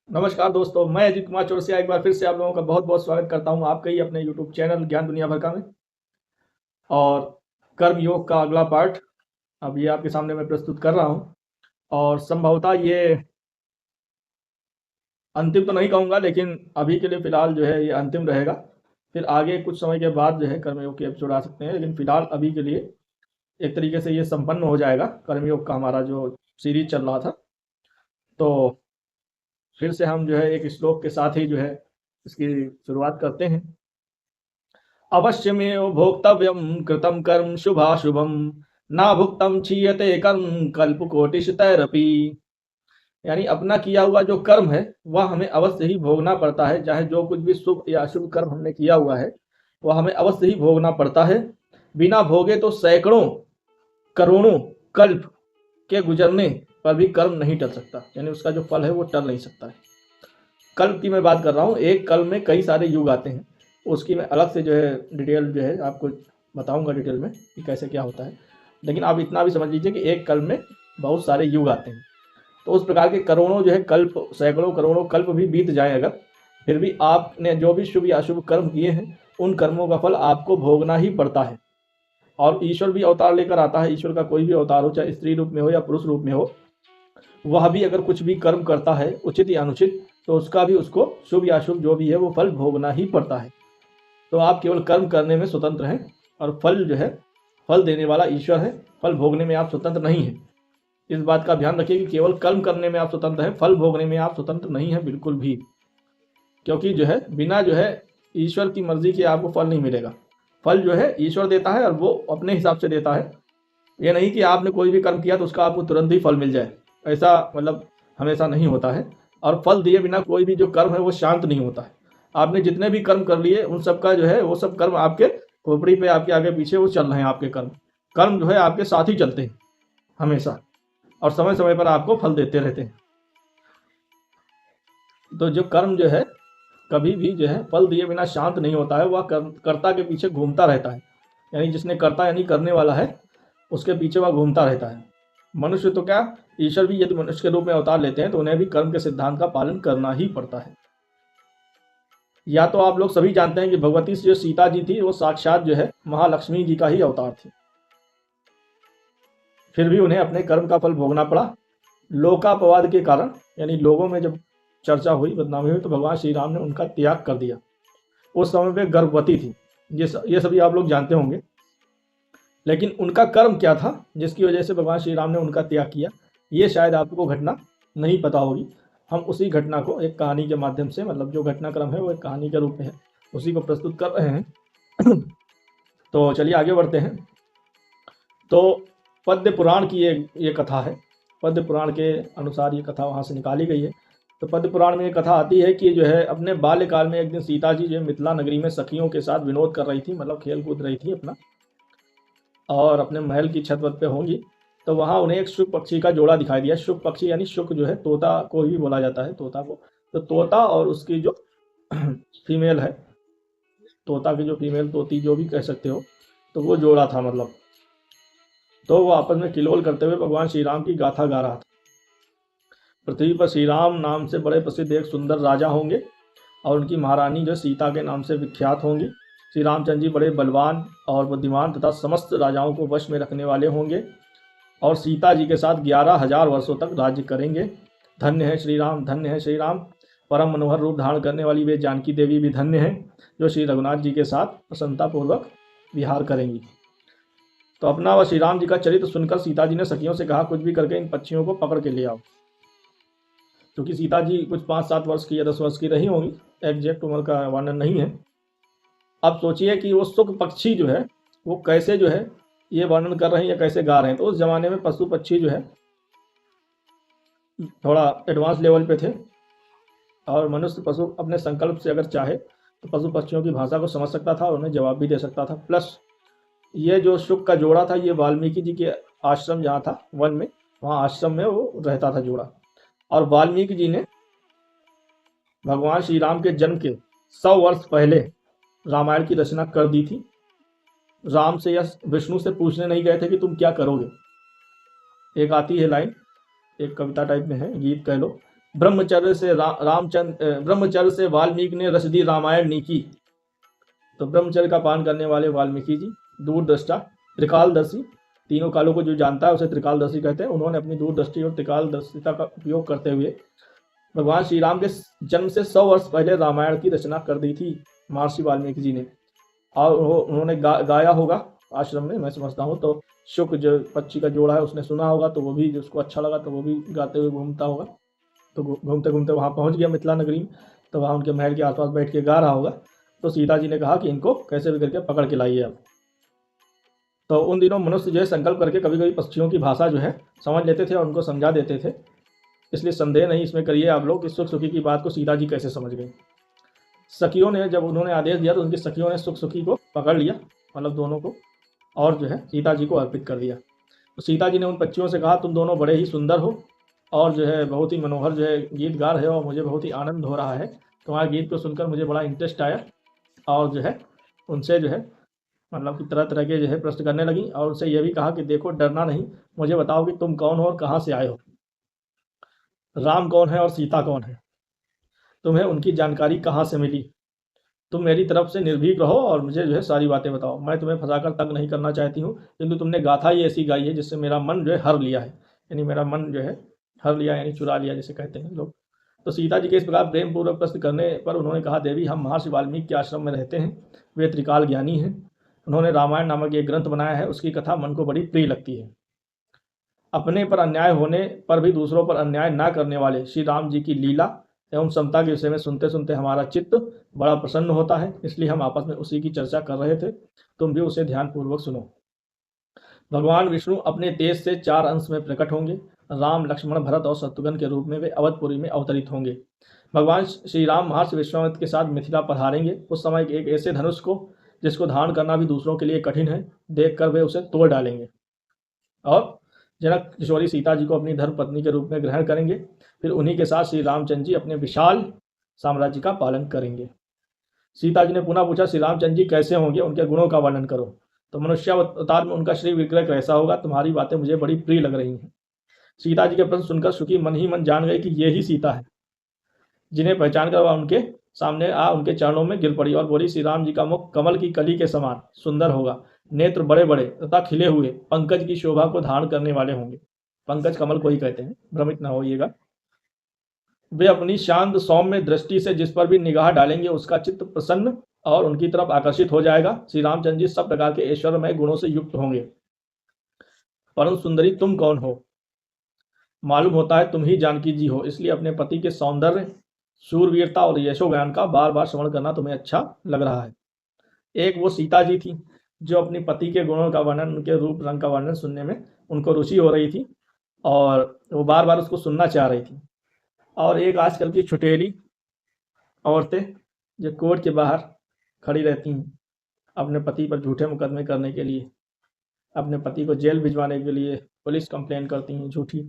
नमस्कार दोस्तों, मैं अजीत कुमार चौरसिया एक बार फिर से आप लोगों का बहुत बहुत स्वागत करता हूं आपके ही अपने यूट्यूब चैनल ज्ञान दुनिया भर का में। और कर्म योग का अगला पार्ट अब ये आपके सामने मैं प्रस्तुत कर रहा हूं। और संभवतः ये अंतिम तो नहीं कहूँगा, लेकिन अभी के लिए फ़िलहाल जो है ये अंतिम रहेगा। फिर आगे कुछ समय के बाद जो है कर्मयोग के एपिसोड आ सकते हैं, लेकिन फ़िलहाल अभी के लिए एक तरीके से ये संपन्न हो जाएगा कर्मयोग का हमारा जो सीरीज चल रहा था। तो फिर से हम जो है एक श्लोक के साथ ही जो है इसकी शुरुआत करते हैं। अवश्यमेव भोक्तव्यम कृतं कर्म शुभाशुभम ना भुक्तम क्षीयते कर्म कल्पकोटिशतैरपि। यानी अपना किया हुआ जो कर्म है वह हमें अवश्य ही भोगना पड़ता है। चाहे जो कुछ भी शुभ या अशुभ कर्म हमने किया हुआ है वह हमें अवश्य ही भोगना पड़ता है। बिना भोगे तो सैकड़ों करोड़ों कल्प के गुजरने पर भी कर्म नहीं टल सकता, यानी उसका जो फल है वो टल नहीं सकता है। कल्प की मैं बात कर रहा हूँ, एक कल्प में कई सारे युग आते हैं। उसकी मैं अलग से जो है डिटेल जो है आपको बताऊंगा डिटेल में कि कैसे क्या होता है। लेकिन आप इतना भी समझ लीजिए कि एक कल्प में बहुत सारे युग आते हैं। तो उस प्रकार के करोड़ों जो है कल्प, सैकड़ों करोड़ों कल्प भी बीत जाए अगर, फिर भी आपने जो भी शुभ या अशुभ कर्म किए हैं उन कर्मों का फल आपको भोगना ही पड़ता है। और ईश्वर भी अवतार लेकर आता है। ईश्वर का कोई भी अवतार हो, चाहे स्त्री रूप में हो या पुरुष रूप में हो, वह भी अगर कुछ भी कर्म करता है उचित या अनुचित, तो उसका भी उसको शुभ या अशुभ जो भी है वो फल भोगना ही पड़ता है। तो आप केवल कर्म करने में स्वतंत्र हैं और फल जो है, फल देने वाला ईश्वर है। फल भोगने में आप स्वतंत्र नहीं हैं। इस बात का ध्यान रखिए कि केवल कर्म करने में आप स्वतंत्र हैं, फल भोगने में आप स्वतंत्र नहीं हैं बिल्कुल भी। क्योंकि जो है बिना जो है ईश्वर की मर्जी के आपको फल नहीं मिलेगा। फल जो है ईश्वर देता है और वो अपने हिसाब से देता है। ये नहीं कि आपने कोई भी कर्म किया तो उसका आपको तुरंत ही फल मिल जाए, ऐसा मतलब हमेशा नहीं होता है। और फल दिए बिना कोई भी जो कर्म है वो शांत नहीं होता है। आपने जितने भी कर्म कर लिए उन सब का जो है वो सब कर्म आपके खोपड़ी पे, आपके आगे पीछे वो चल रहे हैं। आपके कर्म कर्म जो है आपके साथ ही चलते हैं हमेशा, और समय समय पर आपको फल देते रहते हैं। तो जो कर्म जो है कभी भी जो है फल दिए बिना शांत नहीं होता है, वह कर्ता के पीछे घूमता रहता है। यानी जिसने कर्ता यानी करने वाला है उसके पीछे वह घूमता रहता है। मनुष्य तो क्या, ईश्वर भी यदि मनुष्य के रूप में अवतार लेते हैं तो उन्हें भी कर्म के सिद्धांत का पालन करना ही पड़ता है। या तो आप लोग सभी जानते हैं कि भगवती जो सीता जी थी वो साक्षात जो है महालक्ष्मी जी का ही अवतार थी। फिर भी उन्हें अपने कर्म का फल भोगना पड़ा लोकापवाद के कारण। यानी लोगों में जब चर्चा हुई, बदनामी हुई, तो भगवान श्री राम ने उनका त्याग कर दिया। उस समय वे गर्भवती थी, ये सभी आप लोग जानते होंगे। लेकिन उनका कर्म क्या था जिसकी वजह से भगवान श्री राम ने उनका त्याग किया, ये शायद आपको घटना नहीं पता होगी। हम उसी घटना को एक कहानी के माध्यम से, मतलब जो घटनाक्रम है वो एक कहानी के रूप में है, उसी को प्रस्तुत कर रहे हैं। तो चलिए आगे बढ़ते हैं। तो पद्म पुराण की ये कथा है। पद्म पुराण के अनुसार ये कथा वहाँ से निकाली गई है। तो पद्म पुराण में ये कथा आती है कि जो है अपने बाल्यकाल में एक दिन सीता जी जो मिथिला नगरी में सखियों के साथ विनोद कर रही थी, मतलब खेल कूद रही थी अपना, और अपने महल की छत वत पे होंगी। तो वहाँ उन्हें एक शुक पक्षी का जोड़ा दिखाई दिया। शुक पक्षी यानी शुक जो है तोता को ही बोला जाता है, तोता को। तो तोता और उसकी जो फीमेल है, तोता की जो फीमेल, तोती जो भी कह सकते हो, तो वो जोड़ा था मतलब। तो वो आपस में किलोल करते हुए भगवान श्री राम की गाथा गा रहा था। पृथ्वी पर श्री राम नाम से बड़े प्रसिद्ध एक सुंदर राजा होंगे और उनकी महारानी जो सीता के नाम से विख्यात होंगी। श्री रामचंद्र जी बड़े बलवान और बुद्धिमान तथा समस्त राजाओं को वश में रखने वाले होंगे और सीता जी के साथ 11,000 वर्षों तक राज्य करेंगे। धन्य है श्री राम, धन्य है श्री राम। परम मनोहर रूप धारण करने वाली वे जानकी देवी भी धन्य हैं जो श्री रघुनाथ जी के साथ प्रसन्नतापूर्वक विहार करेंगी। तो अपना व श्री राम जी का चरित्र सुनकर सीता जी ने सखियों से कहा, कुछ भी करके इन पक्षियों को पकड़ के ले आओ। क्योंकि सीता जी कुछ 5-7 वर्ष की या 10 वर्ष की रही होंगी, एग्जैक्ट उम्र का वर्णन नहीं है। अब सोचिए कि वो सुख पक्षी जो है वो कैसे जो है ये वर्णन कर रहे हैं या कैसे गा रहे हैं। तो उस जमाने में पशु पक्षी जो है थोड़ा एडवांस लेवल पे थे, और मनुष्य पशु अपने संकल्प से अगर चाहे तो पशु पक्षियों की भाषा को समझ सकता था और उन्हें जवाब भी दे सकता था। प्लस ये जो शुक का जोड़ा था ये वाल्मीकि जी के आश्रम जहाँ था वन में, वहाँ आश्रम में वो रहता था जोड़ा। और वाल्मीकि जी ने भगवान श्री राम के जन्म के 100 वर्ष पहले रामायण की रचना कर दी थी। राम से या विष्णु से पूछने नहीं गए थे कि तुम क्या करोगे। एक आती है लाइन, एक कविता टाइप में है, गीत कह लो, ब्रह्मचर्य से ब्रह्मचर्य से वाल्मीकि ने रच दी रामायण नीकी। तो ब्रह्मचर्य का पालन करने वाले वाल्मीकि जी दूरदृष्टा, त्रिकालदर्शी, तीनों कालों को जो जानता है उसे त्रिकालदर्शी कहते हैं। उन्होंने अपनी दूरदृष्टि और त्रिकालदर्शिता का उपयोग करते हुए भगवान श्री राम के जन्म से 100 वर्ष पहले रामायण की रचना कर दी थी महर्षि वाल्मीकि जी ने। और उन्होंने गाया होगा आश्रम में, मैं समझता हूँ। तो शुक जो पक्षी का जोड़ा है उसने सुना होगा, तो वो भी उसको अच्छा लगा, तो वो भी गाते हुए घूमता होगा। तो घूमते घूमते वहाँ पहुँच गया मिथिला नगरी में, तो वहाँ उनके महल के आसपास बैठ के गा रहा होगा। तो सीता जी ने कहा कि इनको कैसे भी करके पकड़ के लाइए अब। तो उन दिनों मनुष्य जो है संकल्प करके कभी कभी पक्षियों की भाषा जो है समझ लेते थे और उनको समझा देते थे। इसलिए संदेह नहीं इसमें करिए आप लोग कि सुख सुखी की बात को सीता जी कैसे समझ गई। सखियों ने जब उन्होंने आदेश दिया तो उनकी सखियों ने सुख सुखी को पकड़ लिया, मतलब दोनों को, और जो है सीता जी को अर्पित कर दिया। तो सीता जी ने उन पक्षियों से कहा तुम दोनों बड़े ही सुंदर हो और जो है बहुत ही मनोहर जो है गीत गा रहे हो, और मुझे बहुत ही आनंद हो रहा है तुम्हारे गीत को सुनकर, मुझे बड़ा इंटरेस्ट आया। और जो है उनसे जो है मतलब कि तरह तरह के जो है प्रश्न करने लगी, और उनसे यह भी कहा कि देखो डरना नहीं, मुझे बताओ कि तुम कौन हो और कहाँ से आए हो, राम कौन है और सीता कौन है, तुम्हें उनकी जानकारी कहाँ से मिली, तुम मेरी तरफ से निर्भीक रहो और मुझे जो है सारी बातें बताओ। मैं तुम्हें फंसाकर तंग नहीं करना चाहती हूँ, किंतु तुमने गाथा ही ऐसी गाई है जिससे मेरा मन जो है हर लिया है, यानी मेरा मन जो है हर लिया, यानी चुरा लिया जिसे कहते हैं लोग। तो सीता जी के इस प्रकार प्रेम पूर्वक प्रश्न करने पर उन्होंने कहा देवी हम महर्षि वाल्मीकि के आश्रम में रहते हैं, वे त्रिकाल ज्ञानी हैं, उन्होंने रामायण नामक एक ग्रंथ बनाया है, उसकी कथा मन को बड़ी प्रिय लगती है। अपने पर अन्याय होने पर भी दूसरों पर अन्याय ना करने वाले श्री राम जी की लीला एवं समता के विषय में सुनते सुनते हमारा चित्त बड़ा प्रसन्न होता है, इसलिए हम आपस में उसी की चर्चा कर रहे थे, तुम भी उसे ध्यानपूर्वक सुनो। भगवान विष्णु अपने तेज से 4 अंश में प्रकट होंगे, राम लक्ष्मण भरत और शत्रुघ्न के रूप में वे अवधपुरी में अवतरित होंगे। भगवान श्री राम महर्षि विश्वामित्र के साथ मिथिला पधारेंगे। उस समय एक ऐसे धनुष को जिसको धारण करना भी दूसरों के लिए कठिन है देखकर वे उसे तोड़ डालेंगे, और जनक किशोरी सीता जी को अपनी धर्म पत्नी के रूप में ग्रहण करेंगे। फिर उन्हीं के साथ श्री रामचंद्र जी अपने विशाल साम्राज्य का पालन करेंगे। सीता जी ने पुनः पूछा श्री रामचंद्र जी कैसे होंगे, उनके गुणों का वर्णन करो। तो मनुष्यावतार में उनका श्री विग्रह कैसा होगा, तुम्हारी बातें मुझे बड़ी प्रिय लग रही हैं। सीता जी के प्रश्न सुनकर सुखी मन ही मन जान गए कि ये ही सीता है। जिन्हें पहचान कर वह उनके सामने आ उनके चरणों में गिर पड़ी और बोली श्री राम जी का मुख कमल की कली के समान सुंदर होगा, नेत्र बड़े बड़े तथा खिले हुए पंकज की शोभा को धारण करने वाले होंगे। पंकज कमल को ही कहते हैं, भ्रमित न होइएगा। वे अपनी शांत सौम्य दृष्टि से जिस पर भी निगाह डालेंगे उसका चित्त प्रसन्न और उनकी तरफ आकर्षित हो जाएगा। श्री रामचंद्र जी सब प्रकार के ऐश्वर्यमय गुणों से युक्त होंगे। परंतु सुंदरी तुम कौन हो, मालूम होता है तुम ही जानकी जी हो, इसलिए अपने पति के सौंदर्य, शूरवीरता और यशोगान का बार बार श्रवण करना तुम्हें अच्छा लग रहा है। एक वो सीता जी थी जो अपने पति के गुणों का वर्णन, उनके रूप रंग का वर्णन सुनने में उनको रुचि हो रही थी और वो बार बार उसको सुनना चाह रही थी। और एक आजकल की छुटेली औरतें जो कोर्ट के बाहर खड़ी रहती हैं अपने पति पर झूठे मुकदमे करने के लिए, अपने पति को जेल भिजवाने के लिए पुलिस कंप्लेन करती हैं झूठी,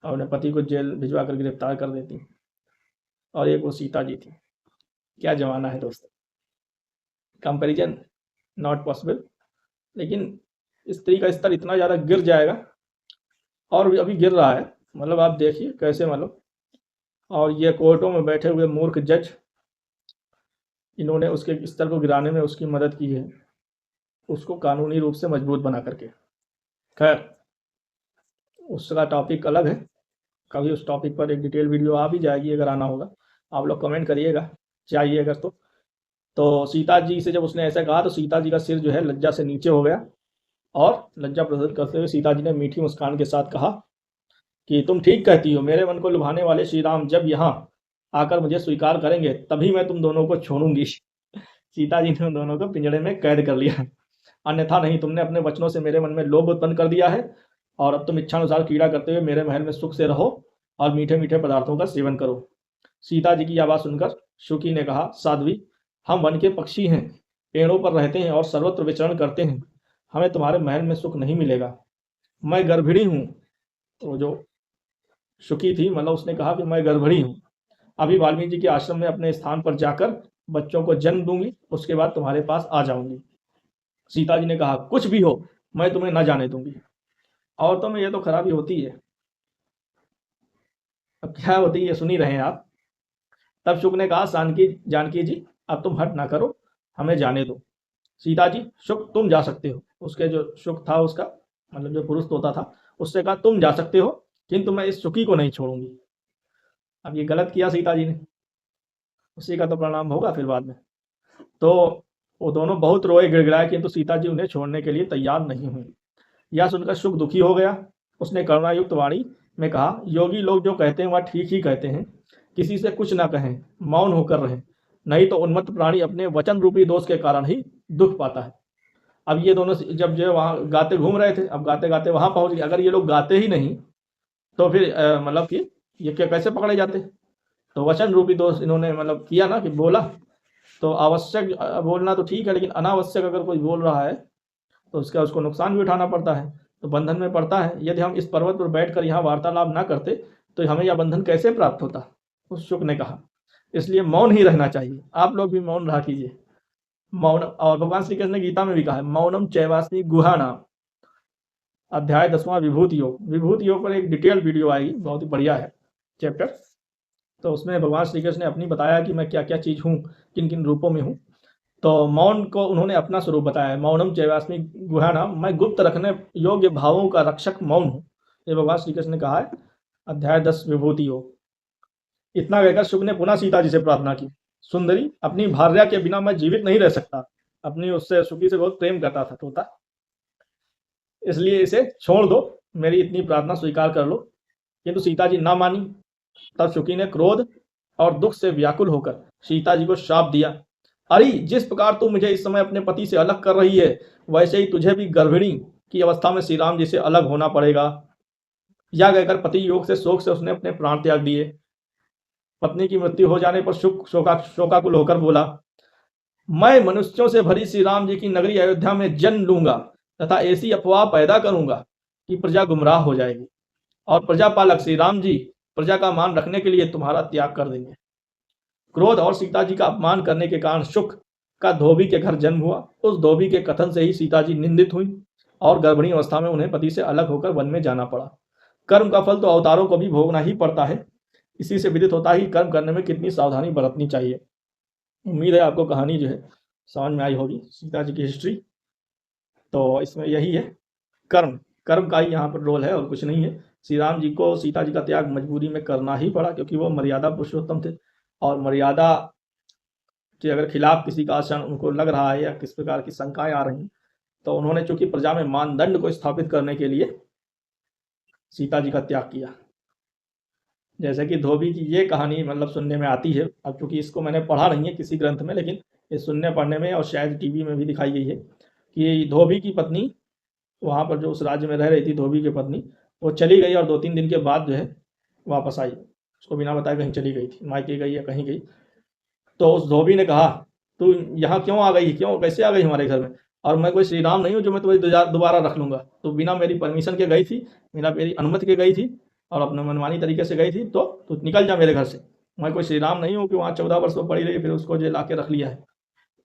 और अपने पति को जेल भिजवा कर गिरफ्तार कर देती हैं। और एक वो सीता जी थी। क्या जमाना है दोस्तों, कंपैरिजन नॉट पॉसिबल। लेकिन स्त्री का स्तर इतना ज़्यादा गिर जाएगा, और अभी गिर रहा है, मतलब आप देखिए कैसे, मतलब और ये कोर्टों में बैठे हुए मूर्ख जज, इन्होंने उसके स्तर को गिराने में उसकी मदद की है, उसको कानूनी रूप से मजबूत बना करके। खैर उसका टॉपिक अलग है, कभी उस टॉपिक पर एक डिटेल वीडियो आ भी जाएगी, अगर आना होगा आप लोग कमेंट करिएगा चाहिए अगर तो सीता जी से जब उसने ऐसा कहा तो सीता जी का सिर जो है लज्जा से नीचे हो गया, और लज्जा प्रदर्शित करते हुए सीता जी ने मीठी मुस्कान के साथ कहा कि तुम ठीक कहती हो, मेरे मन को लुभाने वाले श्री राम जब यहाँ आकर मुझे स्वीकार करेंगे तभी मैं तुम दोनों को छोड़ूंगी। सीता जी ने उन दोनों को पिंजड़े में कैद कर लिया, अन्यथा नहीं, तुमने अपने वचनों से मेरे मन में लोभ उत्पन्न कर दिया है, और अब तुम इच्छानुसार क्रीड़ा करते हुए मेरे महल में सुख से रहो और मीठे मीठे पदार्थों का सेवन करो। सीता जी की आवाज़ सुनकर शुकी ने कहा साध्वी, हम वन के पक्षी हैं, पेड़ों पर रहते हैं और सर्वत्र विचरण करते हैं, हमें तुम्हारे महल में सुख नहीं मिलेगा। मैं गर्भिणी हूँ। तो जो शुकी थी, मतलब उसने कहा कि मैं गर्भिणी हूँ, अभी वाल्मीकि जी के आश्रम में अपने स्थान पर जाकर बच्चों को जन्म दूंगी, उसके बाद तुम्हारे पास आ जाऊंगी। सीता जी ने कहा कुछ भी हो मैं तुम्हें न जाने दूंगी। औरतों में ये तो खराबी होती है, अब क्या होती है ये सुन ही रहे हैं आप। तब शुक ने कहा, जानकी जी अब तुम हट ना करो, हमें जाने दो। सीता जी, शुक तुम जा सकते हो। उसके जो शुक था उसका मतलब जो पुरुष तोता था, उससे कहा तुम जा सकते हो, किंतु मैं इस शुकी को नहीं छोड़ूंगी। अब ये गलत किया सीता जी ने, उसी का तो परिणाम होगा फिर बाद में। तो वो दोनों बहुत रोए गिड़गिड़ाए, किंतु सीता जी उन्हें छोड़ने के लिए तैयार नहीं हुई। यह सुनकर शुक दुखी हो गया। उसने करुणायुक्त वाणी में कहा, योगी लोग जो कहते हैं वह ठीक ही कहते हैं, किसी से कुछ ना कहें, मौन होकर रहें, नहीं तो उन्मत्त प्राणी अपने वचन रूपी दोष के कारण ही दुख पाता है। अब ये दोनों जब जो वहाँ गाते घूम रहे थे, अब गाते गाते वहां पहुंच गए। अगर ये लोग गाते ही नहीं तो फिर मतलब कि ये क्या कैसे पकड़े जाते। तो वचन रूपी दोष इन्होंने मतलब किया ना कि बोला। तो आवश्यक बोलना तो ठीक है, लेकिन अनावश्यक अगर कोई बोल रहा है तो उसको नुकसान भी उठाना पड़ता है, तो बंधन में पड़ता है। यदि हम इस पर्वत पर बैठकर यहाँ वार्तालाप ना करते तो हमें यह बंधन कैसे प्राप्त होता। उस शुक ने कहा, इसलिए मौन ही रहना चाहिए। आप लोग भी मौन रहा कीजिए। मौन, और भगवान श्री कृष्ण ने गीता में भी कहा है, मौनम चैवास्मि गुहा नाम। अध्याय 10वां विभूति योग। विभूति योग पर एक डिटेल वीडियो आएगी, बहुत ही बढ़िया है चैप्टर। तो उसमें भगवान श्री कृष्ण ने अपनी बताया कि मैं क्या क्या चीज़ हूँ, किन किन रूपों में हूँ। तो मौन को उन्होंने अपना स्वरूप बताया है, मौनम चैवास्मि गुहा नाम, मैं गुप्त रखने योग्य भावों का रक्षक मौन हूँ। ये भगवान श्री कृष्ण ने कहा है, अध्याय 10 विभूति योग। इतना कहकर शुक ने पुनः सीता जी से प्रार्थना की, सुंदरी अपनी भार्या के बिना मैं जीवित नहीं रह सकता। अपनी उससे शुकी से बहुत प्रेम करता था तोता, इसलिए इसे छोड़ दो, मेरी इतनी प्रार्थना स्वीकार कर लो। किंतु सीता जी ना मानी। तब शुकी ने क्रोध और दुख से व्याकुल होकर सीता जी को श्राप दिया, अरे जिस प्रकार तू मुझे इस समय अपने पति से अलग कर रही है, वैसे ही तुझे भी गर्भिणी की अवस्था में श्री राम जी से अलग होना पड़ेगा। यह कहकर पति योग से शोक से उसने अपने प्राण त्याग दिए। पत्नी की मृत्यु हो जाने पर शुक शोकाकुल होकर बोला, मैं मनुष्यों से भरी श्री राम जी की नगरी अयोध्या में जन्म लूंगा तथा ऐसी अफवाह पैदा करूंगा कि प्रजा गुमराह हो जाएगी और प्रजा पालक श्री राम जी प्रजा का मान रखने के लिए तुम्हारा त्याग कर देंगे। क्रोध और सीता जी का अपमान करने के कारण शुक का धोबी के घर जन्म हुआ। उस धोबी के कथन से ही सीता जी निंदित हुई और गर्भिणी अवस्था में उन्हें पति से अलग होकर वन में जाना पड़ा। कर्म का फल तो अवतारों को भी भोगना ही पड़ता है। इसी से विदित होता ही कर्म करने में कितनी सावधानी बरतनी चाहिए। उम्मीद है आपको कहानी जो है समझ में आई होगी, सीता जी की हिस्ट्री। तो इसमें यही है, कर्म कर्म का ही यहाँ पर रोल है और कुछ नहीं है। श्री राम जी को सीता जी का त्याग मजबूरी में करना ही पड़ा, क्योंकि वो मर्यादा पुरुषोत्तम थे और मर्यादा के अगर खिलाफ किसी का आचरण उनको लग रहा है या किस प्रकार की शंकाएं आ रही, तो उन्होंने चूंकि प्रजा में मानदंड को स्थापित करने के लिए सीता जी का त्याग किया। जैसे कि धोबी की ये कहानी मतलब सुनने में आती है। अब चूंकि इसको मैंने पढ़ा नहीं है किसी ग्रंथ में, लेकिन ये सुनने पढ़ने में और शायद टीवी में भी दिखाई गई है कि धोबी की पत्नी वहाँ पर जो उस राज्य में रह रही थी, धोबी की पत्नी वो चली गई और 2-3 दिन के बाद जो है वापस आई। उसको बिना बताए कहीं चली गई थी, मायके गई या कहीं गई। तो उस धोबी ने कहा, तू यहाँ क्यों आ गई, क्यों कैसे आ गई हमारे घर में, और मैं कोई श्री राम नहीं हूँ जो मैं तुम्हें दोबारा रख लूँगा। तो बिना मेरी परमिशन के गई थी, बिना मेरी अनुमति के गई थी और अपने मनमानी तरीके से गई थी, तो तू निकल जा मेरे घर से। मैं कोई श्री राम नहीं हूँ कि वहाँ 14 वर्ष में पड़ी रही फिर उसको जो ला के रख लिया है।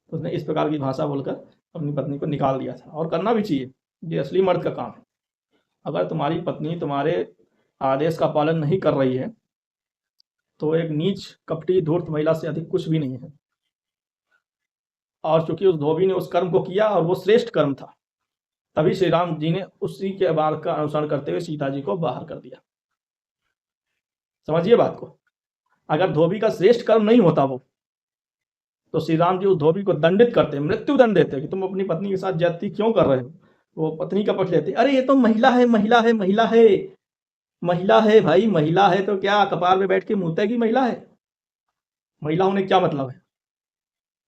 उसने इस प्रकार की भाषा बोलकर अपनी पत्नी को निकाल दिया था, और करना भी चाहिए, ये असली मर्द का काम है। अगर तुम्हारी पत्नी तुम्हारे आदेश का पालन नहीं कर रही है तो एक नीच कपटी धूर्त महिला से अधिक कुछ भी नहीं है। और चूंकि उस धोबी ने उस कर्म को किया और वो श्रेष्ठ कर्म था, तभी श्री राम जी ने उसी के बात का अनुसरण करते हुए सीता जी को बाहर कर दिया। समझिए बात को। अगर धोबी का श्रेष्ठ कर्म नहीं होता वो, तो श्री राम जी उस धोबी को दंडित करते, मृत्यु दंड देते कि तुम अपनी पत्नी के साथ ज्यादती क्यों कर रहे हो। वो पत्नी का पक्ष लेते, अरे ये तो महिला है, महिला है, महिला है, महिला है भाई, महिला है तो क्या कपार में बैठ के मुँहते की महिला है। महिला होने क्या मतलब है,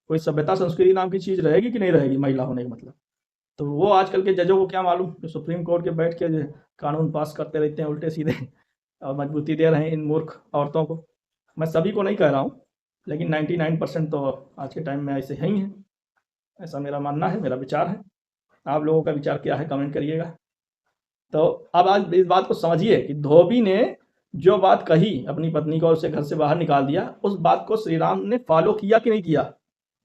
कोई सभ्यता संस्कृति नाम की चीज रहेगी कि नहीं रहेगी महिला होने का मतलब। तो वो आजकल के जजों को क्या मालूम, जो सुप्रीम कोर्ट के बैठ के कानून पास करते रहते हैं उल्टे सीधे और मजबूती दे रहे हैं इन मूर्ख औरतों को। मैं सभी को नहीं कह रहा हूँ, लेकिन 99% तो आज के टाइम में ऐसे ही हैं। ऐसा मेरा मानना है, मेरा विचार है। आप लोगों का विचार क्या है कमेंट करिएगा। तो अब आज इस बात को समझिए कि धोबी ने जो बात कही अपनी पत्नी को, उसे घर से बाहर निकाल दिया, उस बात को श्री राम ने फॉलो किया कि नहीं किया।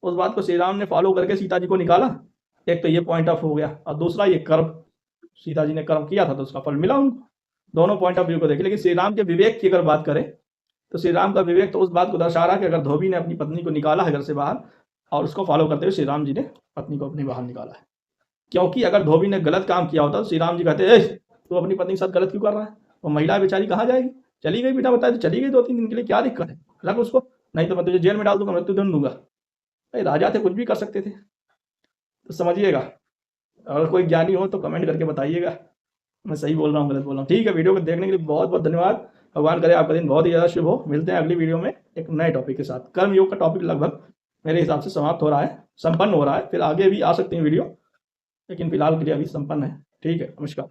उस बात को श्री राम ने फॉलो करके सीता जी को निकाला। एक तो ये पॉइंट ऑफ हो गया, और दूसरा ये कर्म, सीता जी ने कर्म किया था तो उसका फल मिला उनको। दोनों पॉइंट ऑफ व्यू को देखें। लेकिन श्री राम के विवेक की अगर बात करें तो श्री राम का विवेक तो उस बात को दर्शा रहा है कि अगर धोबी ने अपनी पत्नी को निकाला है घर से बाहर और उसको फॉलो करते हुए श्री राम जी ने पत्नी को अपने बाहर निकाला है। क्योंकि अगर धोबी ने गलत काम किया होता तो श्री राम जी कहते तू अपनी पत्नी के साथ गलत क्यों कर रहा है, वो महिला बेचारी कहाँ जाएगी, चली गई बिना बताए तो चली गई 2-3 दिन के लिए, क्या दिक्कत है, रख उसको, नहीं तो मैं तुझे जेल में डाल दूंगा, मृत्युदंड दूंगा। भाई राजा थे, कुछ भी कर सकते थे। तो समझिएगा, अगर कोई ज्ञानी हो तो कमेंट करके बताइएगा मैं सही बोल रहा हूँ गलत बोल रहा हूँ। ठीक है, वीडियो को देखने के लिए बहुत बहुत धन्यवाद। भगवान करे आपका दिन बहुत ही ज़्यादा शुभ हो। मिलते हैं अगली वीडियो में एक नए टॉपिक के साथ। कर्म योग का टॉपिक लगभग मेरे हिसाब से समाप्त हो रहा है, संपन्न हो रहा है, फिर आगे भी आ सकती हैं वीडियो, लेकिन फिलहाल के लिए अभी संपन्न है। ठीक है, नमस्कार।